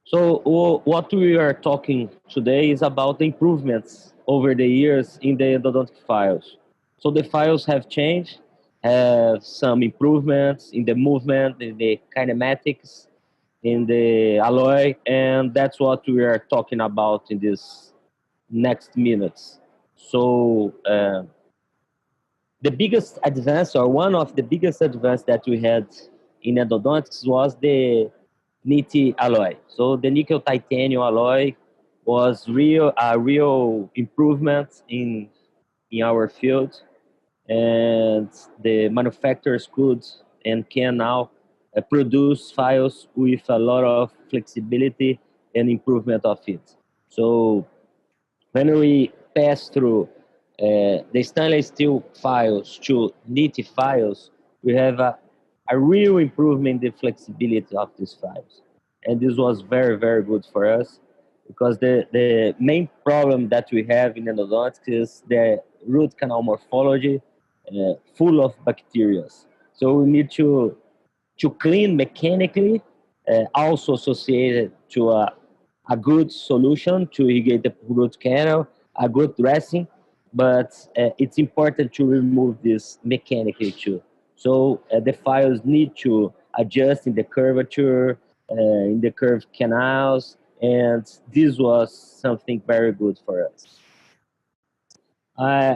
So what we are talking today is about the improvements over the years in the endodontic files. So the files have changed, have some improvements in the movement, in the kinematics, in the alloy, and that's what we are talking about in this next minutes. So the biggest advance, or one of the biggest advance that we had in endodontics was the NiTi alloy. So the nickel titanium alloy was a real improvement in our field, and the manufacturers could and can now produce files with a lot of flexibility and improvement of it. So when we pass through the stainless steel files to NiTi files, we have a real improvement in the flexibility of these files. And this was very, very good for us because the main problem that we have in endodontics is the root canal morphology full of bacteria. So we need to clean mechanically, also associated to a good solution to irrigate the root canal, a good dressing, but it's important to remove this mechanically too. So the files need to adjust in the curvature, in the curved canals, and this was something very good for us.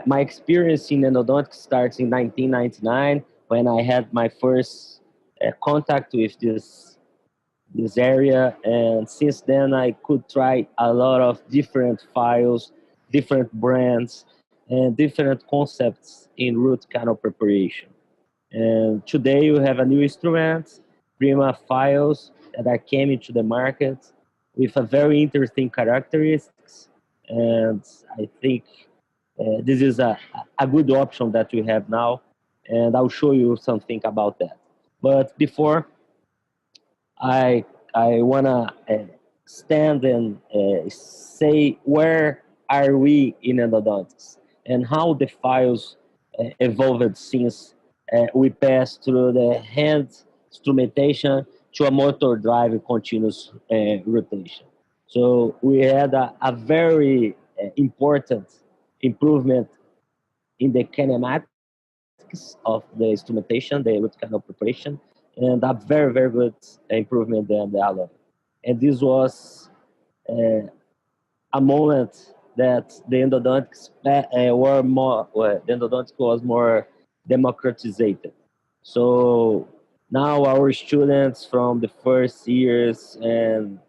My experience in endodontics starts in 1999 when I had my first contact with this area, and since then I could try a lot of different files, different brands, and different concepts in root canal preparation. And today we have a new instrument, Prima Files, that are came into the market with a very interesting characteristics, and I think this is a good option that we have now, and I'll show you something about that. But before, I I wanna stand and say where are we in endodontics and how the files evolved since we passed through the hand instrumentation to a motor drive continuous rotation. So we had a very important improvement in the kinematics of the instrumentation, the root canal preparation, and a very, very good improvement than the alloy. And this was uh, a moment that the endodontics were more, well, the endodontics was more democratized. So now our students from the first years and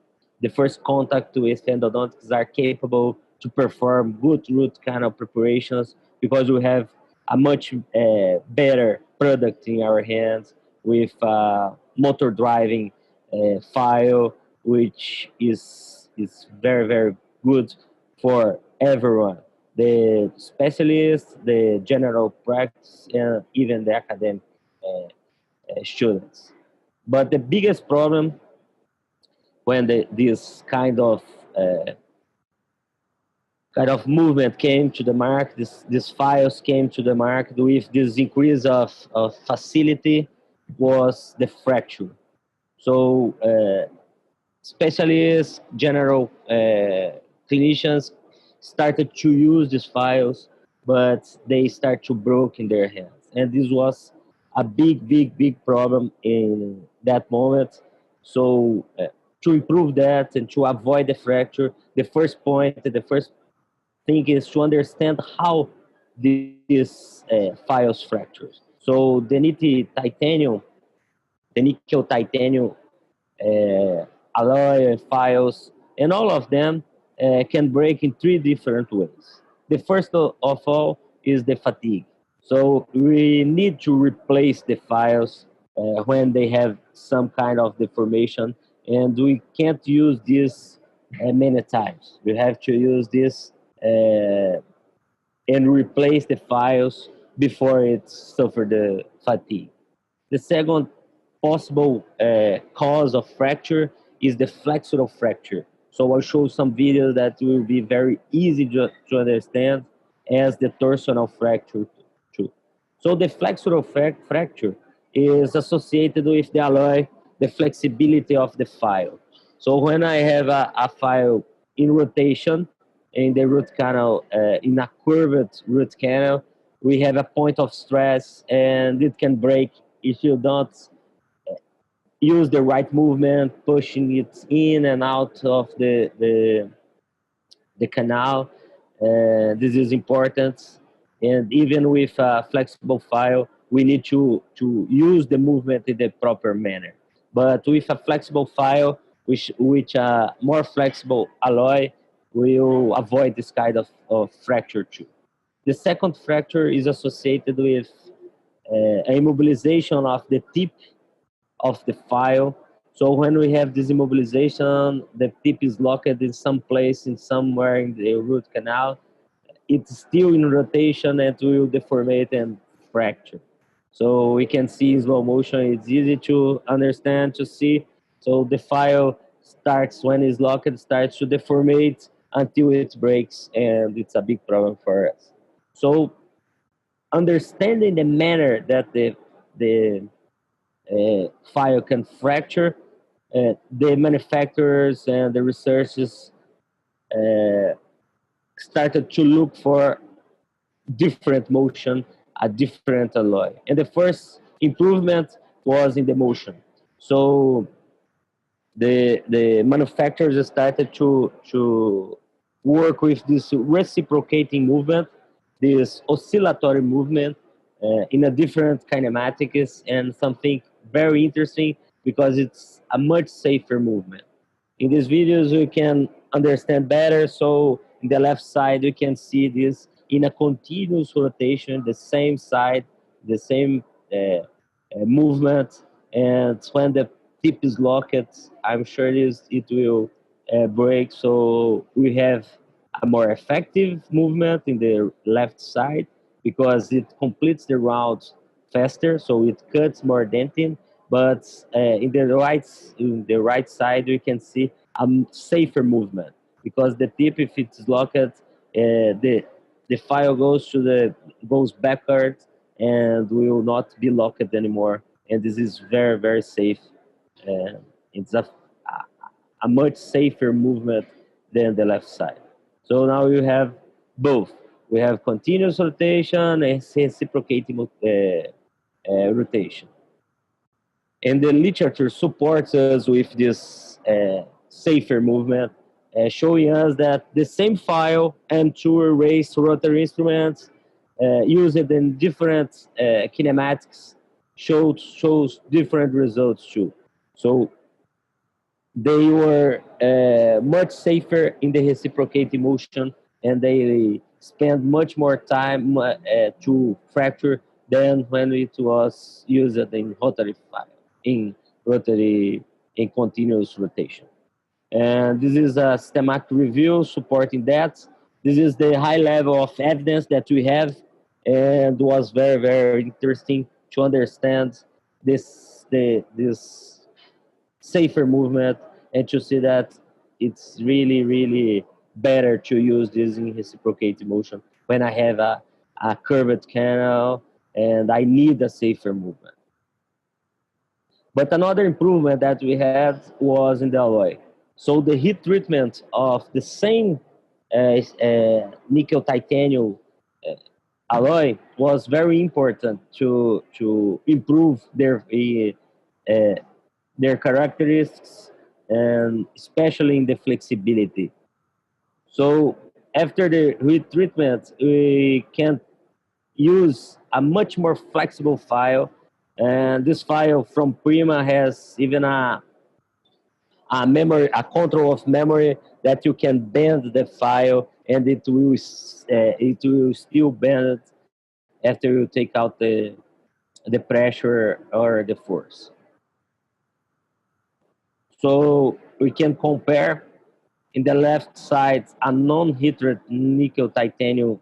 the first contact with endodontics are capable to perform good root canal preparations because we have a much better product in our hands with motor driving file, which is very, very good for everyone, the specialists, the general practice, and even the academic students. But the biggest problem when this uh, kind of movement came to the market, these files came to the market with this increase of facility was the fracture. So specialists, general clinicians started to use these files, but they start to broke in their hands. And this was a big, big, big problem in that moment. So to improve that and to avoid the fracture, the first point, the first thing is to understand how these files fractures. So the nickel titanium alloy files, and all of them can break in three different ways. The first of all is the fatigue. So we need to replace the files when they have some kind of deformation, and we can't use this many times. We have to use this and replace the files before it suffer the fatigue. The second possible cause of fracture is the flexural fracture. So I'll show some videos that will be very easy to understand as the torsional fracture too. So the flexural fracture is associated with the alloy, the flexibility of the file. So when I have a file in rotation in the root canal, in a curved root canal, we have a point of stress and it can break if you don't use the right movement, pushing it in and out of the canal. This is important. And even with a flexible file, we need to use the movement in the proper manner. But with a flexible file, which a more flexible alloy, will avoid this kind of fracture too. The second fracture is associated with immobilization of the tip of the file. So when we have this immobilization, the tip is locked in some place, in somewhere in the root canal. It's still in rotation and will deformate and fracture. So we can see in slow motion. It's easy to understand, to see. So the file starts when it's locked, it starts to deformate until it breaks, and it's a big problem for us. So understanding the manner that the file can fracture, the manufacturers and the researchers uh, started to look for different motion, a different alloy. And the first improvement was in the motion. So the manufacturers started to work with this reciprocating movement, this oscillatory movement in a different kinematics, and something very interesting because it's a much safer movement. In these videos, we can understand better. So in the left side, we can see this in a continuous rotation, the same side, the same movement. And when the tip is locked, I'm sure it will break. So we have a more effective movement in the left side because it completes the route faster, so it cuts more dentin. But in the right side, we can see a safer movement because the tip, if it's locked, the file goes backward and will not be locked anymore. And this is very, very safe. It's a much safer movement than the left side. So now you have both. We have continuous rotation and reciprocating rotation. And the literature supports us with this safer movement, showing us that the same file and two erased rotary instruments used in different kinematics shows different results too. So they were much safer in the reciprocating motion, and they spend much more time to fracture than when it was used in rotary file, in rotary in continuous rotation. And this is a systematic review supporting that. This is the high level of evidence that we have, and was very, very interesting to understand this safer movement and to see that it's really, really better to use this in reciprocating motion when I have a curved canal and I need a safer movement. But another improvement that we had was in the alloy. So the heat treatment of the same nickel titanium uh, alloy was very important to improve uh, their characteristics, and especially in the flexibility. So after the heat treatment, we can use a much more flexible file. And this file from Prima has even a memory, a control of memory that you can bend the file, and it will still bend after you take out the pressure or the force. So we can compare in the left side a non-heated nickel titanium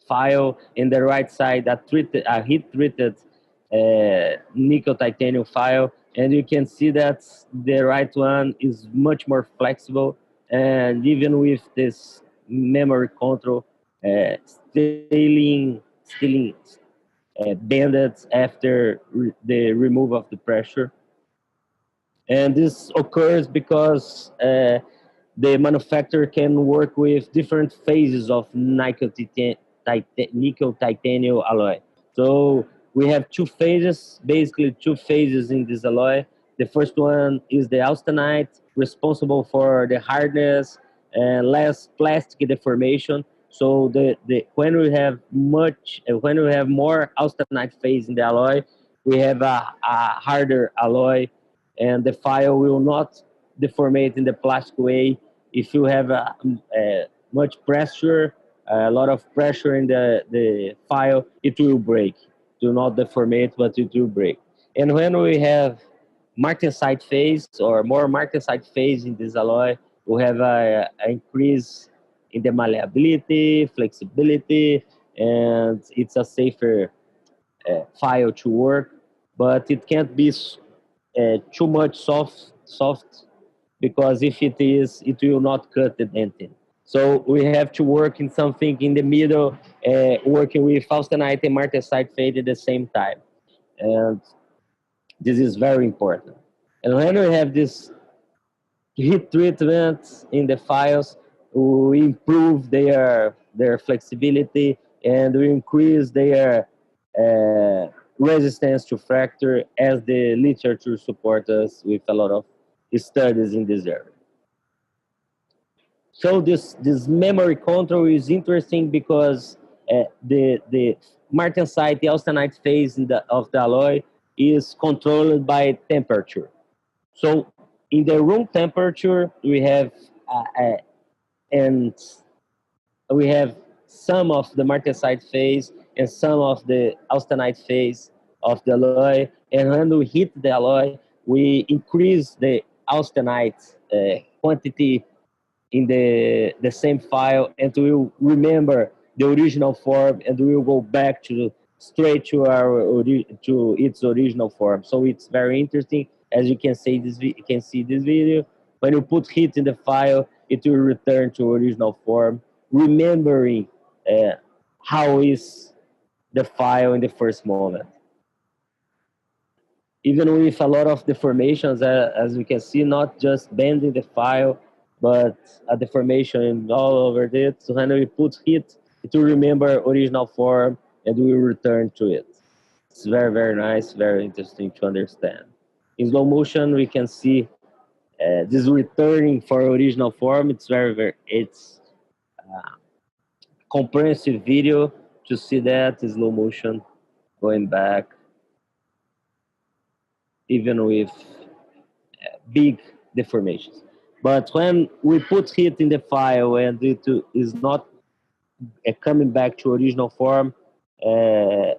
file, in the right side a heat treated nickel titanium file, and you can see that the right one is much more flexible, and even with this memory control, still bended after the removal of the pressure. And this occurs because the manufacturer can work with different phases of nickel titanium alloy. So we have two phases, basically two phases in this alloy. The first one is the austenite, responsible for the hardness and less plastic deformation. So when we have more austenite phase in the alloy, we have a harder alloy, and the file will not deformate in the plastic way. If you have much pressure, a lot of pressure in the file, it will break. Do not deformate, but it will break. And when we have martensite phase or more martensite phase in this alloy, we have an increase in the malleability, flexibility, and it's a safer file to work. But it can't be too much soft, because if it is, it will not cut the dentin. So we have to work in something in the middle, working with austenite and martensite fade at the same time. And this is very important. And when we have this heat treatment in the files, we improve their flexibility, and we increase their resistance to fracture, as the literature supports us with a lot of studies in this area. So this memory control is interesting because the martensite, the austenite phase of the alloy is controlled by temperature. So in the room temperature, and we have some of the martensite phase and some of the austenite phase of the alloy. And when we heat the alloy, we increase the austenite quantity in the same file, and we will remember the original form, and we will go back to straight to to its original form. So it's very interesting. As you can see this video, when you put heat in the file, it will return to original form, remembering uh, how is the file in the first moment. Even with a lot of deformations, as we can see, not just bending the file, but a deformation all over it. So when we put heat, it will remember original form, and we will return to it. It's very, very nice, very interesting to understand. In slow motion, we can see this returning for original form. It's it's comprehensive video to see that in slow motion, going back, even with big deformations. But when we put heat in the file and it is not coming back to original form, uh,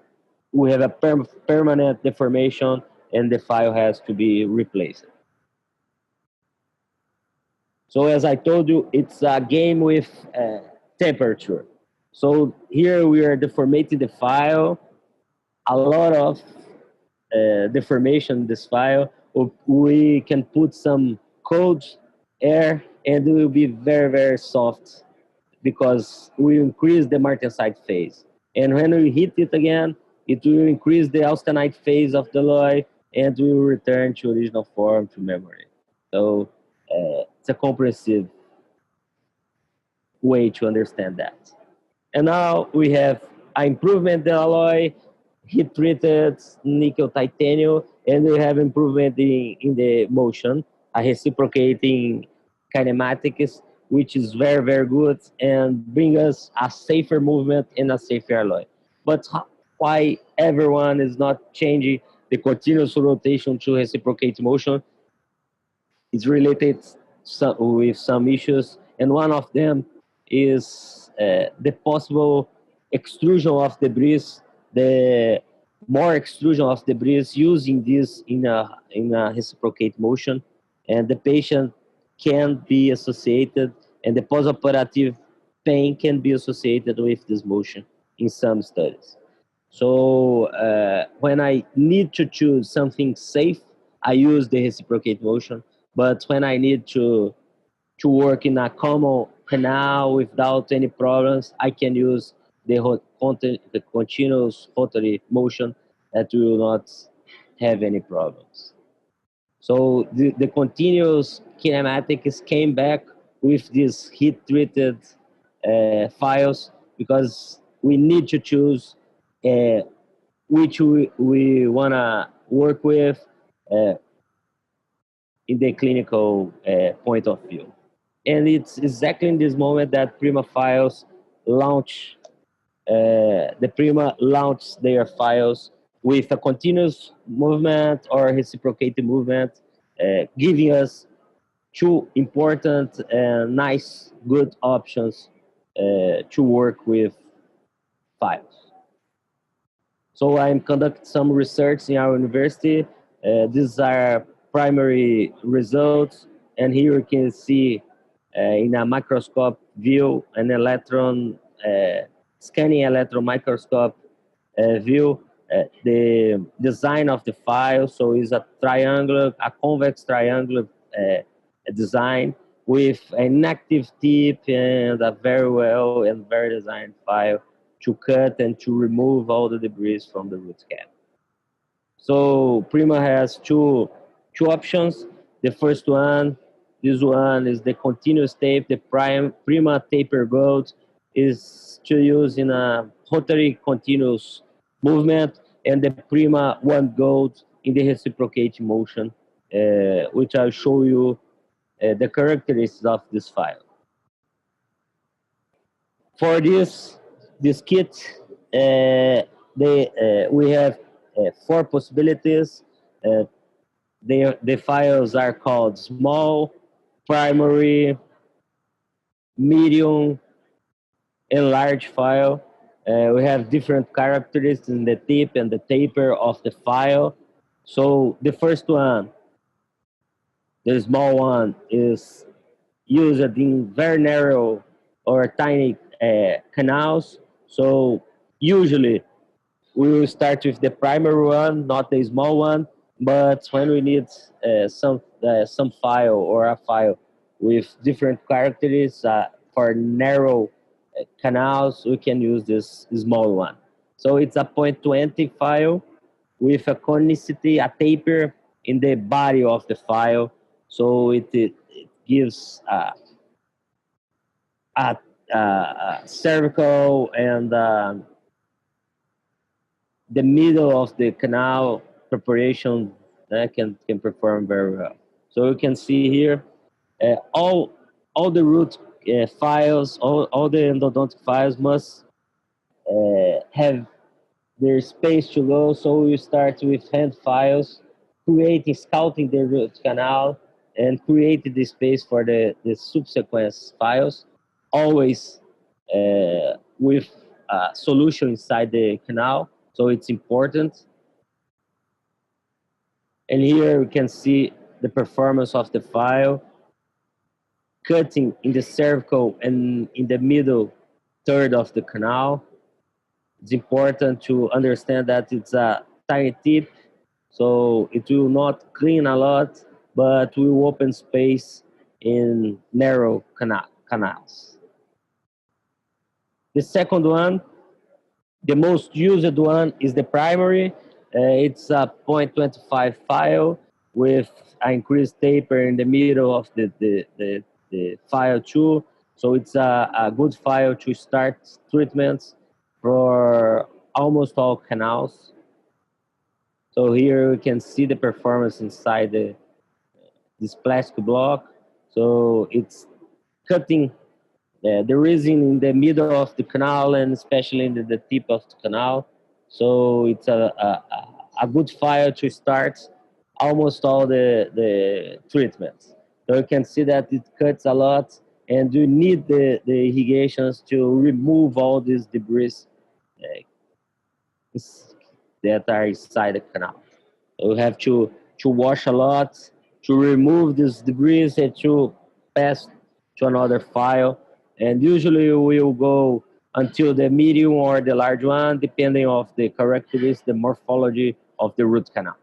we have a permanent deformation, and the file has to be replaced. So as I told you, it's a game with temperature. So here we are deformating the file, a lot of deformation in this file. We can put some cold air, and it will be very, very soft, because we increase the martensite phase. And when we hit it again, it will increase the austenite phase of the alloy, and we will return to original form, to memory. So it's a comprehensive way to understand that. And now we have an improvement in the alloy, heat treated nickel titanium, and we have improvement in the motion, a reciprocating kinematics, which is very, very good, and bring us a safer movement and a safer alloy. But why everyone is not changing the continuous rotation to reciprocate motion is related with some issues, and one of them is the possible extrusion of debris, the more extrusion of debris using this in a reciprocate motion, and the patient can be associated, and the postoperative pain can be associated with this motion in some studies. So when I need to choose something safe, I use the reciprocate motion. But when I need to work in a common canal without any problems, I can use the continuous rotary motion that will not have any problems. So the continuous kinematics came back with these heat-treated files because we need to choose uh, which we want to work with uh, in the clinical point of view. And it's exactly in this moment that Prima Files launch, the Prima launched their files with a continuous movement or reciprocating movement, giving us two important and nice, good options to work with files. So I'm conducting some research in our university. These are primary results, and here you can see in a microscope view an electron scanning electron microscope view the design of the file. So it's a triangular, a convex triangular design with an active tip and a very well and very designed file to cut and to remove all the debris from the root canal. So Prima has two options. The first one, this one is the continuous tape. The Prima taper gold is to use in a rotary continuous movement, and the Prima one gold in the reciprocating motion, which I'll show you the characteristics of this file. For this kit, we have four possibilities. Uh, the files are called small, primary, medium, and large file. We have different characteristics in the tip and the taper of the file. So the first one, the small one, is used in very narrow or tiny canals. So usually we will start with the primary one, not the small one. But when we need some file or a file with different characteristics for narrow canals, we can use this small one. So it's a 0.20 file with a conicity, a taper in the body of the file. So it gives a cervical and the middle of the canal preparation can perform very well. So you can see here all the root files, all the endodontic files must have their space to go. So you start with hand files, scouting the root canal, and create the space for the subsequent files, always with a solution inside the canal. So it's important. And here we can see the performance of the file, cutting in the cervical and in the middle third of the canal. It's important to understand that it's a tiny tip, so it will not clean a lot, but will open space in narrow canals. The second one, the most used one, is the primary. It's a 0.25 file with an increased taper in the middle of the file too. So it's a good file to start treatments for almost all canals. So here we can see the performance inside this plastic block. So it's cutting the resin in the middle of the canal and especially in the tip of the canal. So it's a good file to start almost all the treatments. So you can see that it cuts a lot, and you need the irrigations to remove all these debris uh, that are inside the canal. So you have to wash a lot, to remove this debris and to pass to another file. And usually we will go until the medium or the large one, depending of the characteristics, the morphology of the root canal.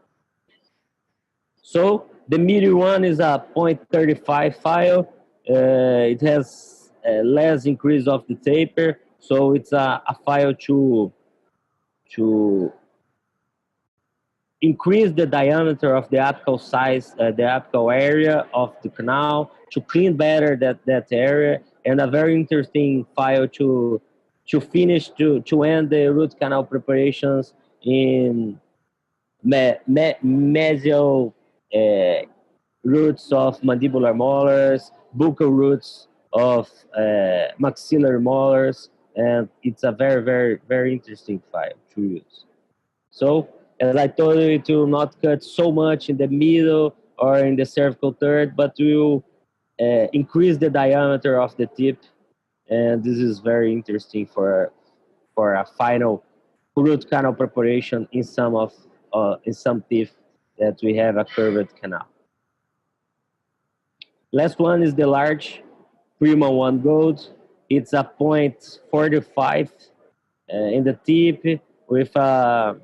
So the medium one is a 0.35 file. It has less increase of the taper, so it's a file to increase the diameter of the apical size, the apical area of the canal to clean better that area, and a very interesting file to finish to end the root canal preparations in mesial roots of mandibular molars, buccal roots of maxillary molars, and it's a very, very, very interesting file to use. So, as I told you, it will not cut so much in the middle or in the cervical third, but will increase the diameter of the tip, and this is very interesting for a final root canal preparation in some teeth that we have a curved canal. Last one is the large Prima 1 Gold. It's a 0.45 in the tip with a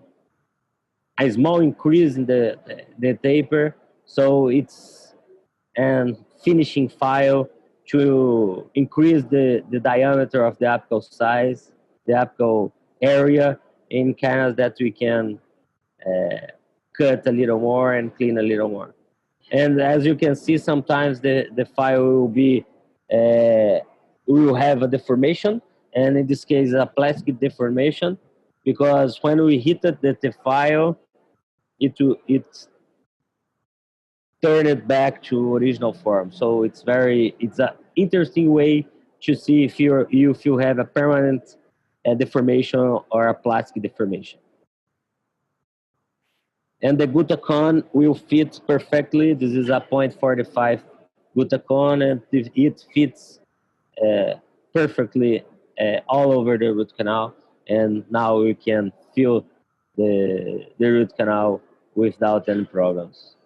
small increase in the taper. So it's a finishing file to increase the diameter of the apical size, the apical area in canals that we can cut a little more and clean a little more. And as you can see, sometimes the file will be will have a deformation, and in this case a plastic deformation, because when we hit the file, it turn it back to original form. So it's a interesting way to see if you have a permanent deformation or a plastic deformation. And the Gutacon will fit perfectly. This is a 0.45 Gutacon, and it fits perfectly all over the root canal. And now we can fill the root canal without any problems.